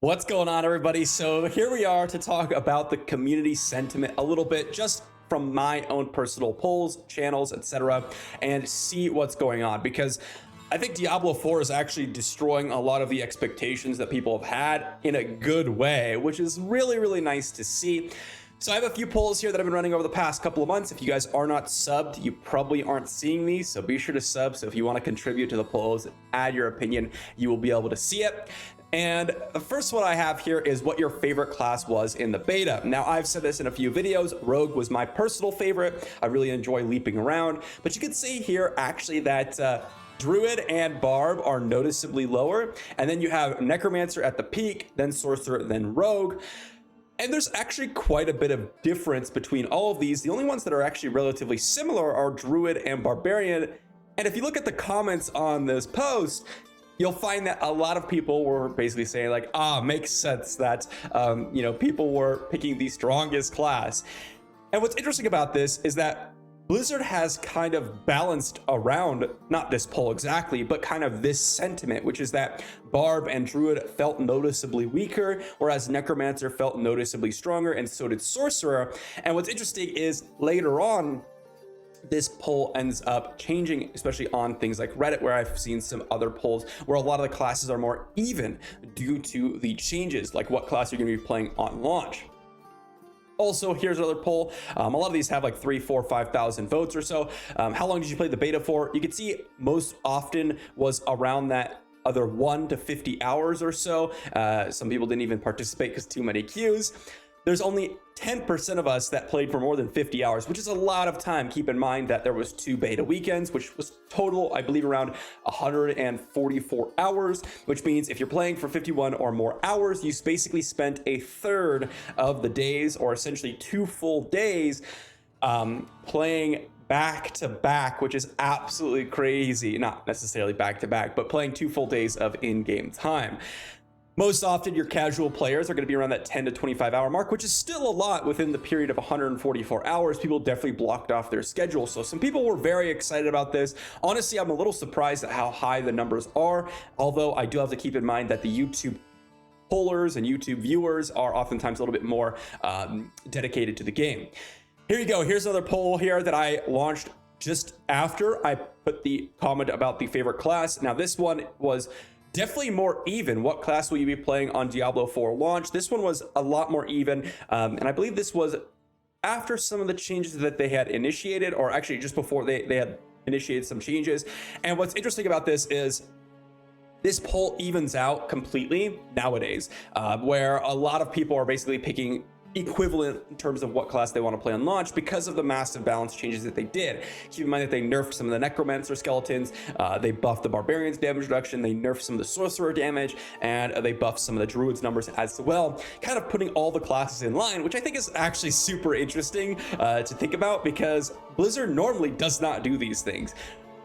What's going on, everybody? So here we are to talk about the community sentiment a little bit, just from my own personal polls, channels, etc., and see what's going on, because I think Diablo 4 is actually destroying a lot of the expectations that people have had in a good way, which is really, really nice to see. So I have a few polls here that I've been running over the past couple of months. If you guys are not subbed, you probably aren't seeing these, so be sure to sub. So if you want to contribute to the polls, add your opinion, you will be able to see it. And the first one I have here is what your favorite class was in the beta. Now, I've said this in a few videos. Rogue was my personal favorite. I really enjoy leaping around, but you can see here actually that Druid and Barb are noticeably lower. And then you have Necromancer at the peak, then Sorcerer, then Rogue. And there's actually quite a bit of difference between all of these. The only ones that are actually relatively similar are Druid and Barbarian. And if you look at the comments on this post, you'll find that a lot of people were basically saying like, makes sense that, people were picking the strongest class. And what's interesting about this is that Blizzard has kind of balanced around, not this poll exactly, but kind of this sentiment, which is that Barb and Druid felt noticeably weaker, whereas Necromancer felt noticeably stronger, and so did Sorcerer. And what's interesting is later on, this poll ends up changing, especially on things like Reddit, where I've seen some other polls where a lot of the classes are more even due to the changes, like what class you're going to be playing on launch. Also, here's another poll. A lot of these have like 3, 4, 5,000 votes or so. How long did you play the beta for? You can see most often was around that other 1 to 50 hours or so. Some people didn't even participate because too many queues. There's only 10% of us that played for more than 50 hours, which is a lot of time. Keep in mind that there was 2 beta weekends, which was total, I believe, around 144 hours, which means if you're playing for 51 or more hours, you basically spent a third of the days, or essentially 2 full days, playing back to back, which is absolutely crazy. Not necessarily back to back, but playing 2 full days of in-game time. Most often, your casual players are going to be around that 10 to 25 hour mark, which is still a lot within the period of 144 hours. People definitely blocked off their schedule. So some people were very excited about this. Honestly, I'm a little surprised at how high the numbers are, although I do have to keep in mind that the YouTube pollers and YouTube viewers are oftentimes a little bit more dedicated to the game. Here you go. Here's another poll here that I launched just after I put the comment about the favorite class. Now, this one was definitely more even. What class will you be playing on Diablo 4 launch? This one was a lot more even, and I believe this was after some of the changes that they had initiated, or actually just before they had initiated some changes. And what's interesting about this is this poll evens out completely nowadays, where a lot of people are basically picking equivalent in terms of what class they want to play on launch because of the massive balance changes that they did. Keep in mind that they nerfed some of the Necromancer skeletons, they buffed the Barbarian's damage reduction, they nerfed some of the Sorcerer damage, and they buffed some of the Druid's numbers as well, kind of putting all the classes in line, which I think is actually super interesting to think about, because Blizzard normally does not do these things.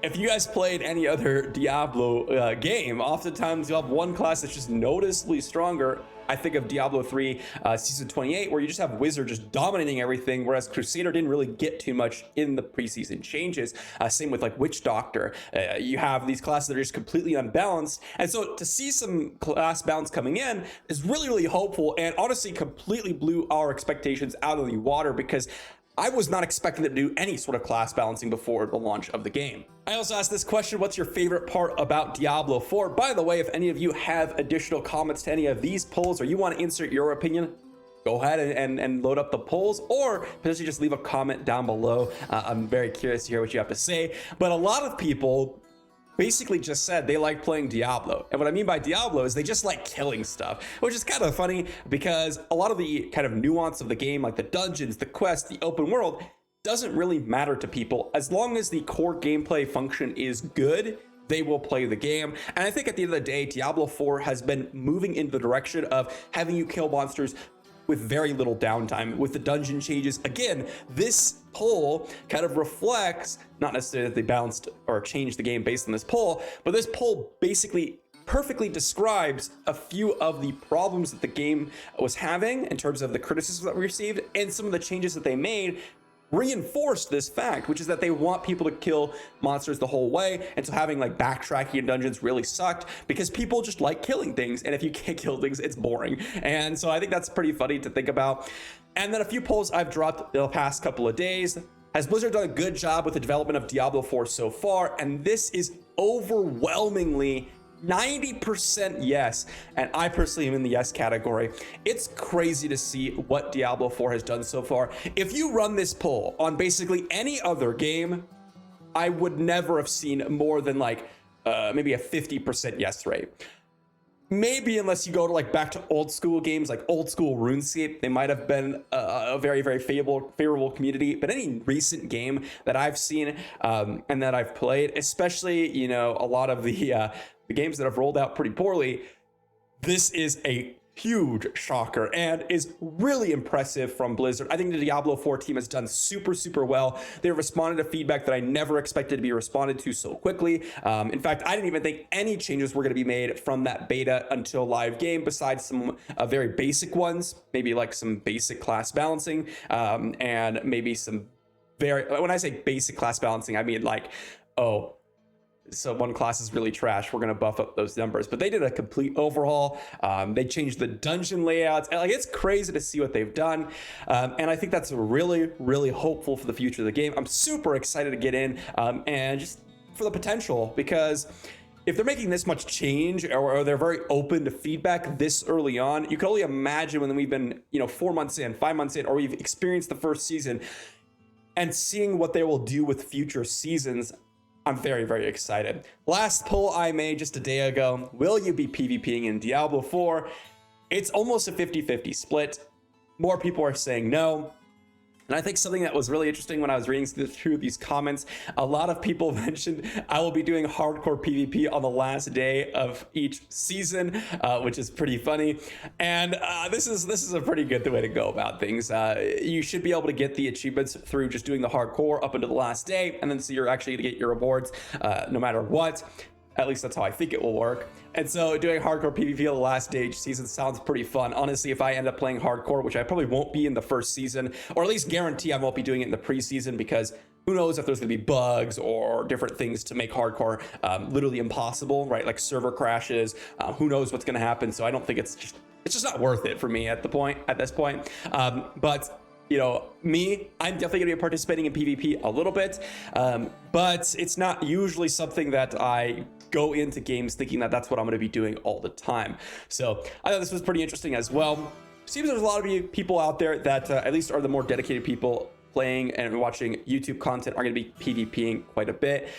If you guys played any other Diablo game, oftentimes you'll have one class that's just noticeably stronger. I think of Diablo 3 Season 28, where you just have Wizard just dominating everything, whereas Crusader didn't really get too much in the preseason changes. Same with like Witch Doctor. You have these classes that are just completely unbalanced. And so to see some class balance coming in is really, really hopeful, and honestly completely blew our expectations out of the water, because I was not expecting them to do any sort of class balancing before the launch of the game. I also asked this question: what's your favorite part about Diablo 4? By the way, if any of you have additional comments to any of these polls, or you want to insert your opinion, go ahead and load up the polls, or potentially just leave a comment down below. I'm very curious to hear what you have to say. But a lot of people basically just said they like playing Diablo. And what I mean by Diablo is they just like killing stuff, which is kind of funny, because a lot of the kind of nuance of the game, like the dungeons, the quests, the open world, doesn't really matter to people. As long as the core gameplay function is good, they will play the game. And I think at the end of the day, Diablo 4 has been moving in the direction of having you kill monsters with very little downtime. With the dungeon changes, again, this poll kind of reflects, not necessarily that they balanced or changed the game based on this poll, but this poll basically perfectly describes a few of the problems that the game was having in terms of the criticism that we received and some of the changes that they made reinforced this fact, which is that they want people to kill monsters the whole way. And so having like backtracking in dungeons really sucked because people just like killing things. And if you can't kill things, it's boring. And so I think that's pretty funny to think about. And then a few polls I've dropped the past couple of days. Has Blizzard done a good job with the development of Diablo 4 so far? And this is overwhelmingly 90% yes, and I personally am in the yes category. It's crazy to see what Diablo 4 has done so far. If you run this poll on basically any other game, I would never have seen more than like maybe a 50% yes rate. Maybe unless you go to like back to old school games like old school RuneScape, they might have been a very, very favorable community. But any recent game that I've seen and that I've played, especially, you know, a lot of the games that have rolled out pretty poorly, this is a huge shocker and is really impressive from Blizzard. I think the Diablo 4 team has done super well. They responded to feedback that I never expected to be responded to so quickly. In fact, I didn't even think any changes were going to be made from that beta until live game, besides some very basic ones, maybe like some basic class balancing, and maybe some when I say basic class balancing, I mean like, oh, so one class is really trash, we're going to buff up those numbers. But they did a complete overhaul. They changed the dungeon layouts. And like, it's crazy to see what they've done. And I think that's really hopeful for the future of the game. I'm super excited to get in and just for the potential, because if they're making this much change or they're very open to feedback this early on, you can only imagine when we've been, you know, 4 months in, 5 months in, or we've experienced the first season and seeing what they will do with future seasons. I'm very excited. Last poll I made just a day ago, will you be PvPing in Diablo 4? It's almost a 50-50 split. More people are saying no. And I think something that was really interesting when I was reading through these comments, a lot of people mentioned I will be doing hardcore PvP on the last day of each season, which is pretty funny. And this is a pretty good way to go about things. You should be able to get the achievements through just doing the hardcore up until the last day, and then so you're actually going to get your rewards no matter what. At least that's how I think it will work. And so doing hardcore PvP on the last day each season sounds pretty fun. Honestly, if I end up playing hardcore, which I probably won't be in the first season, or at least guarantee I won't be doing it in the preseason, because who knows if there's going to be bugs or different things to make hardcore literally impossible, right? Like server crashes, who knows what's going to happen. So I don't think it's just not worth it for me at this point. But you know, I'm definitely gonna be participating in PvP a little bit, but it's not usually something that I go into games thinking that that's what I'm gonna be doing all the time. So I thought this was pretty interesting as well. Seems there's a lot of you people out there that at least are the more dedicated people playing and watching YouTube content are going to be PvPing quite a bit,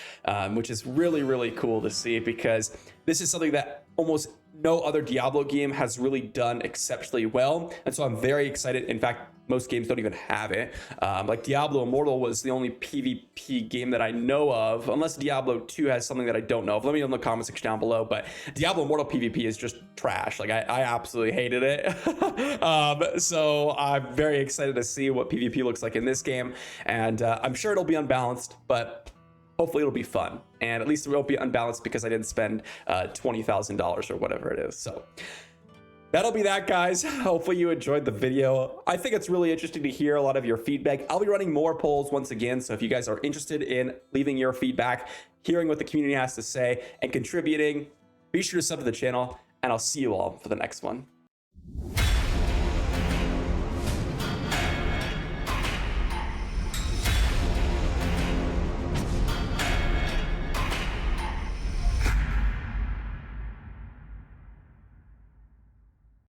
which is really cool to see, because this is something that almost no other Diablo game has really done exceptionally well. And so I'm very excited. In fact, most games don't even have it. Like Diablo Immortal was the only PvP game that I know of, unless Diablo 2 has something that I don't know of. Let me know in the comment section down below. But Diablo Immortal PvP is just trash. Like I absolutely hated it. So I'm very excited to see what PvP looks like in this game. And I'm sure it'll be unbalanced, but hopefully it'll be fun. And at least it won't be unbalanced because I didn't spend $20,000 or whatever it is. So that'll be that, guys. Hopefully you enjoyed the video. I think it's really interesting to hear a lot of your feedback. I'll be running more polls once again. So if you guys are interested in leaving your feedback, hearing what the community has to say, and contributing, be sure to sub to the channel, and I'll see you all for the next one.